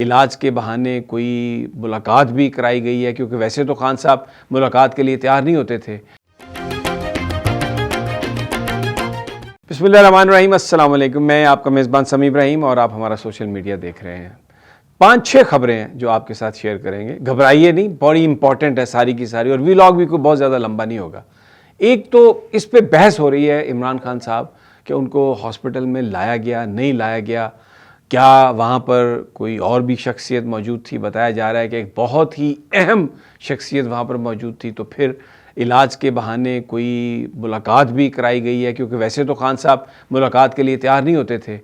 علاج کے بہانے کوئی ملاقات بھی کرائی گئی ہے، کیونکہ ویسے تو خان صاحب ملاقات کے لیے تیار نہیں ہوتے تھے۔ بسم اللہ الرحمن الرحیم، السلام علیکم، میں آپ کا میزبان سمیع ابراہیم اور آپ ہمارا سوشل میڈیا دیکھ رہے ہیں۔ 5-6 خبریں ہیں جو آپ کے ساتھ شیئر کریں گے، گھبرائیے نہیں، بڑی امپورٹنٹ ہے ساری کی ساری، اور ویلاگ بھی کوئی بہت زیادہ لمبا نہیں ہوگا۔ ایک تو اس پہ بحث ہو رہی ہے عمران خان صاحب کہ ان کو ہاسپٹل میں لایا گیا نہیں لایا گیا، کیا وہاں پر کوئی اور بھی شخصیت موجود تھی؟ بتایا جا رہا ہے کہ ایک بہت ہی اہم شخصیت وہاں پر موجود تھی، تو پھر علاج کے بہانے کوئی ملاقات بھی کرائی گئی ہے، کیونکہ ویسے تو خان صاحب ملاقات کے لیے تیار نہیں ہوتے تھے۔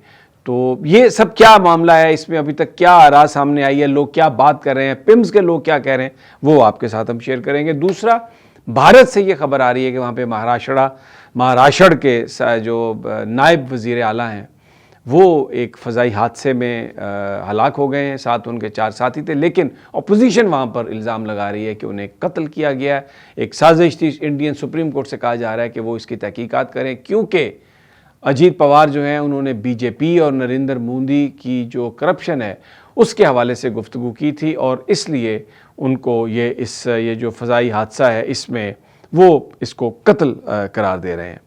تو یہ سب کیا معاملہ ہے، اس میں ابھی تک کیا آراء سامنے آئی ہے، لوگ کیا بات کر رہے ہیں، پمز کے لوگ کیا کہہ رہے ہیں، وہ آپ کے ساتھ ہم شیئر کریں گے۔ دوسرا، بھارت سے یہ خبر آ رہی ہے کہ وہاں پہ مہاراشٹر کے جو نائب وزیر اعلیٰ ہیں وہ ایک فضائی حادثے میں ہلاک ہو گئے ہیں، ساتھ ان کے 4 ساتھی تھے، لیکن اپوزیشن وہاں پر الزام لگا رہی ہے کہ انہیں قتل کیا گیا ہے۔ ایک سازش تھی، انڈین سپریم کورٹ سے کہا جا رہا ہے کہ وہ اس کی تحقیقات کریں، کیونکہ اجیت پوار جو ہیں انہوں نے بی جے پی اور نریندر مودی کی جو کرپشن ہے اس کے حوالے سے گفتگو کی تھی، اور اس لیے ان کو یہ جو فضائی حادثہ ہے اس میں وہ اس کو قتل قرار دے رہے ہیں۔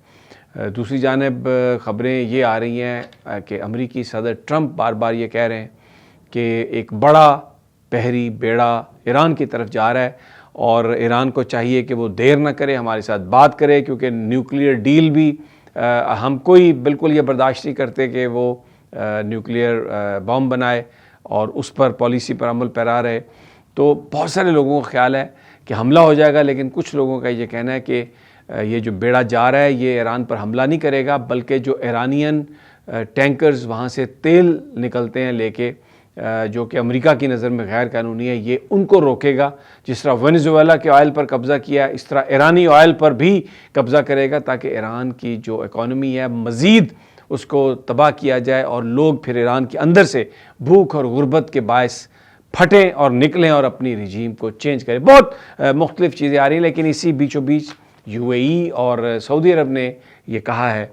دوسری جانب خبریں یہ آ رہی ہیں کہ امریکی صدر ٹرمپ بار بار یہ کہہ رہے ہیں کہ ایک بڑا بحری بیڑا ایران کی طرف جا رہا ہے، اور ایران کو چاہیے کہ وہ دیر نہ کرے، ہمارے ساتھ بات کرے، کیونکہ نیوکلیئر ڈیل بھی ہم کوئی بالکل یہ برداشت نہیں کرتے کہ وہ نیوکلیئر بم بنائے اور اس پر پالیسی پر عمل پیرا رہے۔ تو بہت سارے لوگوں کا خیال ہے کہ حملہ ہو جائے گا، لیکن کچھ لوگوں کا یہ کہنا ہے کہ یہ جو بیڑا جا رہا ہے یہ ایران پر حملہ نہیں کرے گا، بلکہ جو ایرانین ٹینکرز وہاں سے تیل نکلتے ہیں لے کے، جو کہ امریکہ کی نظر میں غیر قانونی ہے، یہ ان کو روکے گا۔ جس طرح وینزویلا کے آئل پر قبضہ کیا، اس طرح ایرانی آئل پر بھی قبضہ کرے گا، تاکہ ایران کی جو اکانومی ہے مزید اس کو تباہ کیا جائے، اور لوگ پھر ایران کے اندر سے بھوک اور غربت کے باعث پھٹیں اور نکلیں اور اپنی رجیم کو چینج کریں۔ بہت مختلف چیزیں آ رہی ہیں، لیکن اسی بیچوں بیچ یو اے ای اور سعودی عرب نے یہ کہا ہے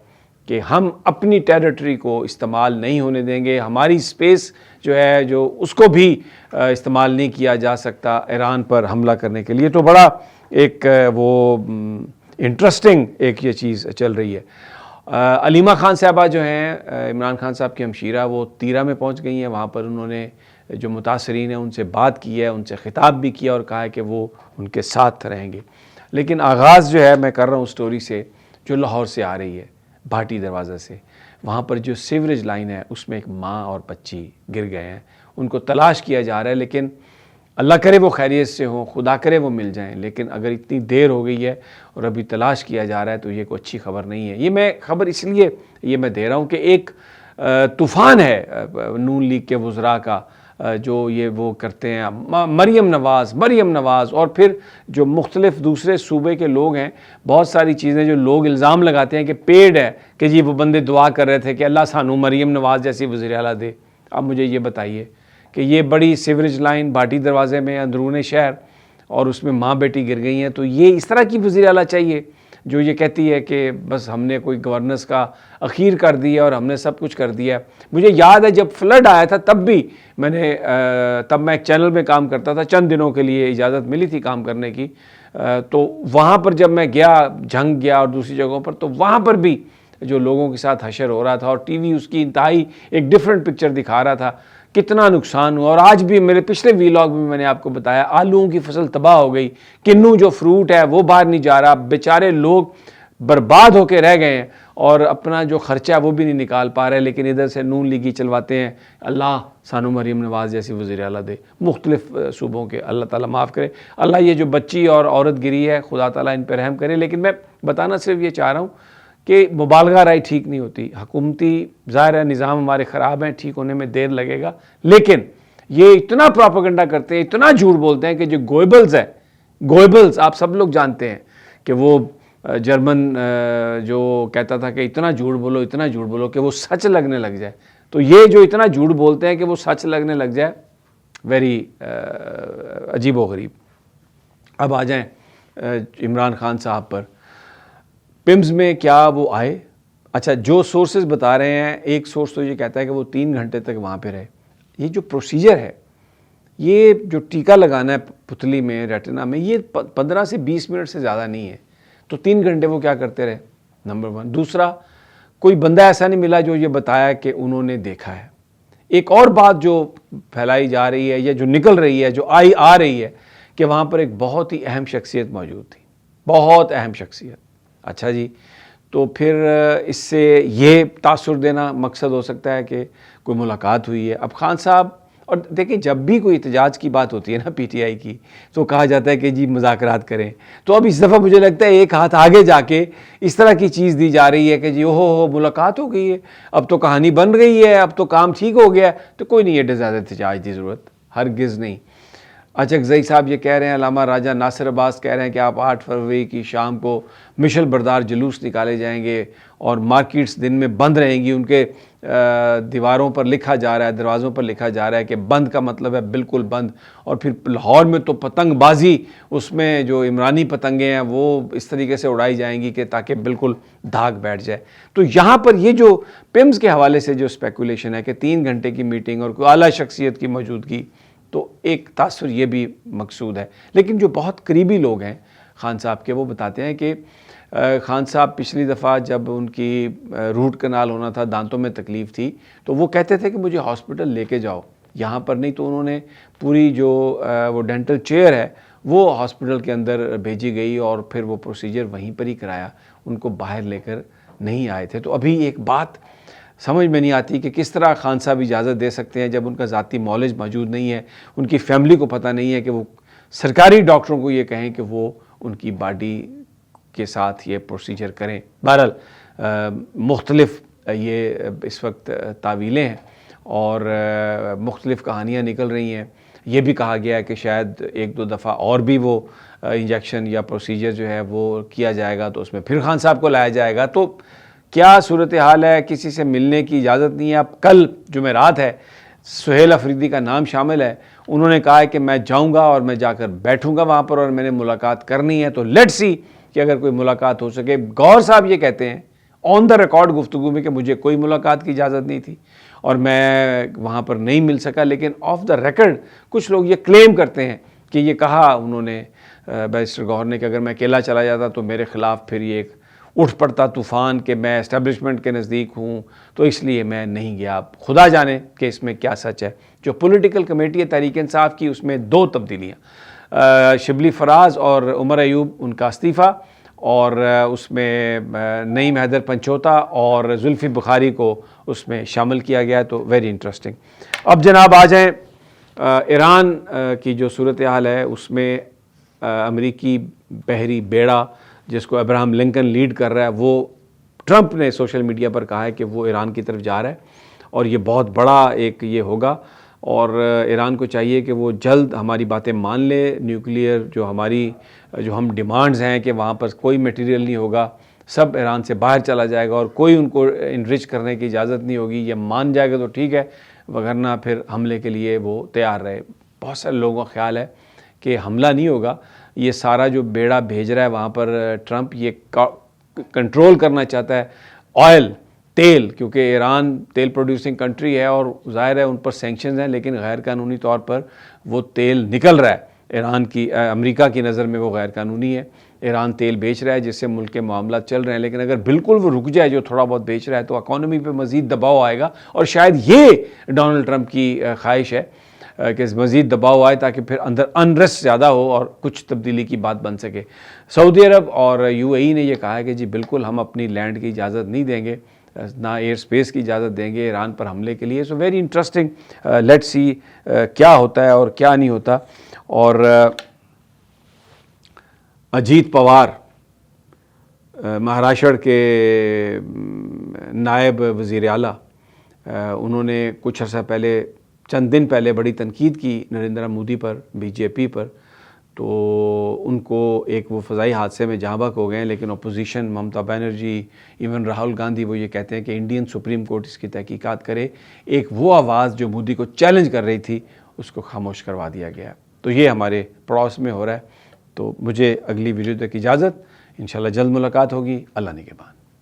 کہ ہم اپنی ٹیریٹری کو استعمال نہیں ہونے دیں گے، ہماری اسپیس جو ہے جو اس کو بھی استعمال نہیں کیا جا سکتا ایران پر حملہ کرنے کے لیے۔ تو بڑا ایک وہ انٹرسٹنگ ایک یہ چیز چل رہی ہے۔ علیمہ خان صاحبہ جو ہیں عمران خان صاحب کی ہمشیرہ، وہ تیرہ میں پہنچ گئی ہیں، وہاں پر انہوں نے جو متاثرین ہیں ان سے بات کی ہے، ان سے خطاب بھی کیا اور کہا ہے کہ وہ ان کے ساتھ رہیں گے۔ لیکن آغاز جو ہے میں کر رہا ہوں سٹوری سے جو لاہور سے آ رہی ہے، بھاٹی دروازہ سے۔ وہاں پر جو سیوریج لائن ہے اس میں ایک ماں اور بچی گر گئے ہیں، ان کو تلاش کیا جا رہا ہے، لیکن اللہ کرے وہ خیریت سے ہوں، خدا کرے وہ مل جائیں، لیکن اگر اتنی دیر ہو گئی ہے اور ابھی تلاش کیا جا رہا ہے تو یہ کوئی اچھی خبر نہیں ہے۔ یہ میں خبر اس لیے یہ میں دے رہا ہوں کہ ایک طوفان ہے نون لیگ کے وزراء کا جو یہ وہ کرتے ہیں، مریم نواز اور پھر جو مختلف دوسرے صوبے کے لوگ ہیں، بہت ساری چیزیں جو لوگ الزام لگاتے ہیں کہ پیڈ ہے، کہ جی وہ بندے دعا کر رہے تھے کہ اللہ سانو مریم نواز جیسی وزیر اعلیٰ دے۔ اب مجھے یہ بتائیے کہ یہ بڑی سیوریج لائن بھاٹی دروازے میں اندرون شہر، اور اس میں ماں بیٹی گر گئی ہیں، تو یہ اس طرح کی وزیر اعلیٰ چاہیے جو یہ کہتی ہے کہ بس ہم نے کوئی گورننس کا اخیر کر دیا اور ہم نے سب کچھ کر دیا۔ مجھے یاد ہے جب فلڈ آیا تھا تب بھی تب میں ایک چینل میں کام کرتا تھا، چند دنوں کے لیے اجازت ملی تھی کام کرنے کی، تو وہاں پر جب میں گیا، جھنگ گیا اور دوسری جگہوں پر، تو وہاں پر بھی جو لوگوں کے ساتھ حشر ہو رہا تھا، اور ٹی وی اس کی انتہائی ایک ڈیفرنٹ پکچر دکھا رہا تھا، کتنا نقصان ہوا۔ اور آج بھی میرے پچھلے ویلاگ میں میں نے آپ کو بتایا آلوؤں کی فصل تباہ ہو گئی، کنو جو فروٹ ہے وہ باہر نہیں جا رہا، بیچارے لوگ برباد ہو کے رہ گئے ہیں اور اپنا جو خرچہ ہے وہ بھی نہیں نکال پا رہے، لیکن ادھر سے نون لیگی چلواتے ہیں اللہ سانو مریم نواز جیسی وزیر اعلیٰ دے مختلف صوبوں کے۔ اللہ تعالیٰ معاف کرے، اللہ یہ جو بچی اور عورت گری ہے خدا تعالیٰ ان پہ رحم کرے۔ لیکن میں بتانا صرف یہ چاہ رہا ہوں کہ مبالغہ رائے ٹھیک نہیں ہوتی، حکومتی ظاہر ہے نظام ہمارے خراب ہیں، ٹھیک ہونے میں دیر لگے گا، لیکن یہ اتنا پروپیگنڈا کرتے ہیں، اتنا جھوٹ بولتے ہیں کہ جو گوئبلز ہے، گوئبلز آپ سب لوگ جانتے ہیں کہ وہ جرمن جو کہتا تھا کہ اتنا جھوٹ بولو کہ وہ سچ لگنے لگ جائے، تو یہ جو اتنا جھوٹ بولتے ہیں کہ وہ سچ لگنے لگ جائے، ویری عجیب و غریب۔ اب آ جائیں عمران خان صاحب پر، پمز میں کیا وہ آئے؟ اچھا، جو سورسز بتا رہے ہیں، ایک سورس تو یہ کہتا ہے کہ وہ 3 گھنٹے تک وہاں پہ رہے۔ یہ جو پروسیجر ہے یہ جو ٹیکہ لگانا ہے پتلی میں ریٹنا میں، یہ 15 سے 20 منٹ سے زیادہ نہیں ہے، تو 3 گھنٹے وہ کیا کرتے رہے، نمبر 1۔ دوسرا، کوئی بندہ ایسا نہیں ملا جو یہ بتایا کہ انہوں نے دیکھا ہے۔ ایک اور بات جو پھیلائی جا رہی ہے یا جو نکل رہی ہے، جو آ رہی ہے، کہ وہاں پر ایک بہت ہی اہم شخصیت موجود تھی، بہت اہم شخصیت۔ اچھا جی، تو پھر اس سے یہ تاثر دینا مقصد ہو سکتا ہے کہ کوئی ملاقات ہوئی ہے۔ اب خان صاحب، اور دیکھیں جب بھی کوئی احتجاج کی بات ہوتی ہے نا پی ٹی آئی کی، تو کہا جاتا ہے کہ جی مذاکرات کریں، تو اب اس دفعہ مجھے لگتا ہے ایک ہاتھ آگے جا کے اس طرح کی چیز دی جا رہی ہے کہ جی ہو ملاقات ہو گئی ہے، اب تو کہانی بن گئی ہے، اب تو کام ٹھیک ہو گیا ہے، تو کوئی نہیں ہے زیادہ احتجاج کی ضرورت، ہرگز نہیں۔ اچکزئی صاحب یہ کہہ رہے ہیں، علامہ راجہ ناصر عباس کہہ رہے ہیں کہ آپ 8 فروری کی شام کو مشل بردار جلوس نکالے جائیں گے اور مارکیٹس دن میں بند رہیں گی۔ ان کے دیواروں پر لکھا جا رہا ہے، دروازوں پر لکھا جا رہا ہے کہ بند کا مطلب ہے بالکل بند، اور پھر لاہور میں تو پتنگ بازی، اس میں جو عمرانی پتنگیں ہیں وہ اس طریقے سے اڑائی جائیں گی کہ تاکہ بالکل دھاگ بیٹھ جائے۔ تو یہاں پر یہ جو پمز کے حوالے سے جو اسپیکولیشن ہے کہ 3 گھنٹے کی میٹنگ اور کوئی اعلیٰ شخصیت کی موجودگی، تو ایک تاثر یہ بھی مقصود ہے۔ لیکن جو بہت قریبی لوگ ہیں خان صاحب کے، وہ بتاتے ہیں کہ خان صاحب پچھلی دفعہ جب ان کی روٹ کنال ہونا تھا، دانتوں میں تکلیف تھی، تو وہ کہتے تھے کہ مجھے ہاسپٹل لے کے جاؤ، یہاں پر نہیں، تو انہوں نے پوری جو وہ ڈینٹل چیئر ہے وہ ہاسپٹل کے اندر بھیجی گئی اور پھر وہ پروسیجر وہیں پر ہی کرایا، ان کو باہر لے کر نہیں آئے تھے۔ تو ابھی ایک بات سمجھ میں نہیں آتی کہ کس طرح خان صاحب اجازت دے سکتے ہیں جب ان کا ذاتی معالج موجود نہیں ہے، ان کی فیملی کو پتہ نہیں ہے کہ وہ سرکاری ڈاکٹروں کو یہ کہیں کہ وہ ان کی باڈی کے ساتھ یہ پروسیجر کریں۔ بہرحال مختلف یہ اس وقت تعویلیں ہیں اور مختلف کہانیاں نکل رہی ہیں۔ یہ بھی کہا گیا ہے کہ شاید 1-2 دفعہ اور بھی وہ انجیکشن یا پروسیجر جو ہے وہ کیا جائے گا، تو اس میں پھر خان صاحب کو لایا جائے گا۔ تو کیا صورتحال ہے، کسی سے ملنے کی اجازت نہیں ہے۔ اب کل جمعرات ہے، سہیل افریدی کا نام شامل ہے، انہوں نے کہا ہے کہ میں جاؤں گا اور میں جا کر بیٹھوں گا وہاں پر اور میں نے ملاقات کرنی ہے، تو لیٹس سی کہ اگر کوئی ملاقات ہو سکے۔ گور صاحب یہ کہتے ہیں آن دا ریکارڈ گفتگو میں کہ مجھے کوئی ملاقات کی اجازت نہیں تھی اور میں وہاں پر نہیں مل سکا، لیکن آف دا ریکارڈ کچھ لوگ یہ کلیم کرتے ہیں کہ یہ کہا انہوں نے بیرسٹر گوہر نے کہ اگر میں اکیلا چلا جاتا تو میرے خلاف پھر یہ ایک اٹھ پڑتا طوفان کہ میں اسٹیبلشمنٹ کے نزدیک ہوں، تو اس لیے میں نہیں گیا۔ خدا جانے کہ اس میں کیا سچ ہے۔ جو پولیٹیکل کمیٹی ہے تحریک انصاف کی، اس میں 2 تبدیلیاں، شبلی فراز اور عمر ایوب ان کا استعفیٰ، اور اس میں نعیم حیدر پنچوتا اور زلفی بخاری کو اس میں شامل کیا گیا ہے، تو ویری انٹرسٹنگ۔ اب جناب آ جائیں ایران کی جو صورتحال ہے، اس میں امریکی بحری بیڑا جس کو ابراہم لنکن لیڈ کر رہا ہے، وہ ٹرمپ نے سوشل میڈیا پر کہا ہے کہ وہ ایران کی طرف جا رہا ہے اور یہ بہت بڑا ایک یہ ہوگا، اور ایران کو چاہیے کہ وہ جلد ہماری باتیں مان لے، نیوکلیئر جو ہم ڈیمانڈز ہیں کہ وہاں پر کوئی میٹیریل نہیں ہوگا، سب ایران سے باہر چلا جائے گا اور کوئی ان کو انرچ کرنے کی اجازت نہیں ہوگی، یہ مان جائے گا تو ٹھیک ہے، وگرنہ پھر حملے کے لیے وہ تیار رہے۔ بہت سارے لوگوں کا خیال ہے کہ حملہ نہیں ہوگا، یہ سارا جو بیڑا بھیج رہا ہے وہاں پر ٹرمپ، یہ کنٹرول کرنا چاہتا ہے آئل، تیل، کیونکہ ایران تیل پروڈیوسنگ کنٹری ہے اور ظاہر ہے ان پر سینکشنز ہیں، لیکن غیر قانونی طور پر وہ تیل نکل رہا ہے ایران کی، امریکہ کی نظر میں وہ غیر قانونی ہے۔ ایران تیل بیچ رہا ہے جس سے ملک کے معاملات چل رہے ہیں، لیکن اگر بالکل وہ رک جائے جو تھوڑا بہت بیچ رہا ہے تو اکانومی پہ مزید دباؤ آئے گا، اور شاید یہ ڈونلڈ ٹرمپ کی خواہش ہے کہ مزید دباؤ آئے تاکہ پھر اندر انریسٹ زیادہ ہو اور کچھ تبدیلی کی بات بن سکے۔ سعودی عرب اور یو اے ای نے یہ کہا ہے کہ جی بالکل ہم اپنی لینڈ کی اجازت نہیں دیں گے، نہ ایئر سپیس کی اجازت دیں گے ایران پر حملے کے لیے۔ So very interesting, let see کیا ہوتا ہے اور کیا نہیں ہوتا۔ اور اجیت پوار مہاراشٹر کے نائب وزیر اعلیٰ، انہوں نے کچھ عرصہ پہلے، چند دن پہلے بڑی تنقید کی نریندر مودی پر، بی جے پی پر، تو ان کو ایک وہ فضائی حادثے میں جاں بحق ہو گئے ہیں، لیکن اپوزیشن ممتا بینرجی، ایون راہل گاندھی، وہ یہ کہتے ہیں کہ انڈین سپریم کورٹ اس کی تحقیقات کرے۔ ایک وہ آواز جو مودی کو چیلنج کر رہی تھی اس کو خاموش کروا دیا گیا۔ تو یہ ہمارے پڑوس میں ہو رہا ہے۔ تو مجھے اگلی ویڈیو تک اجازت، انشاءاللہ جلد ملاقات ہوگی، اللہ نگہبان۔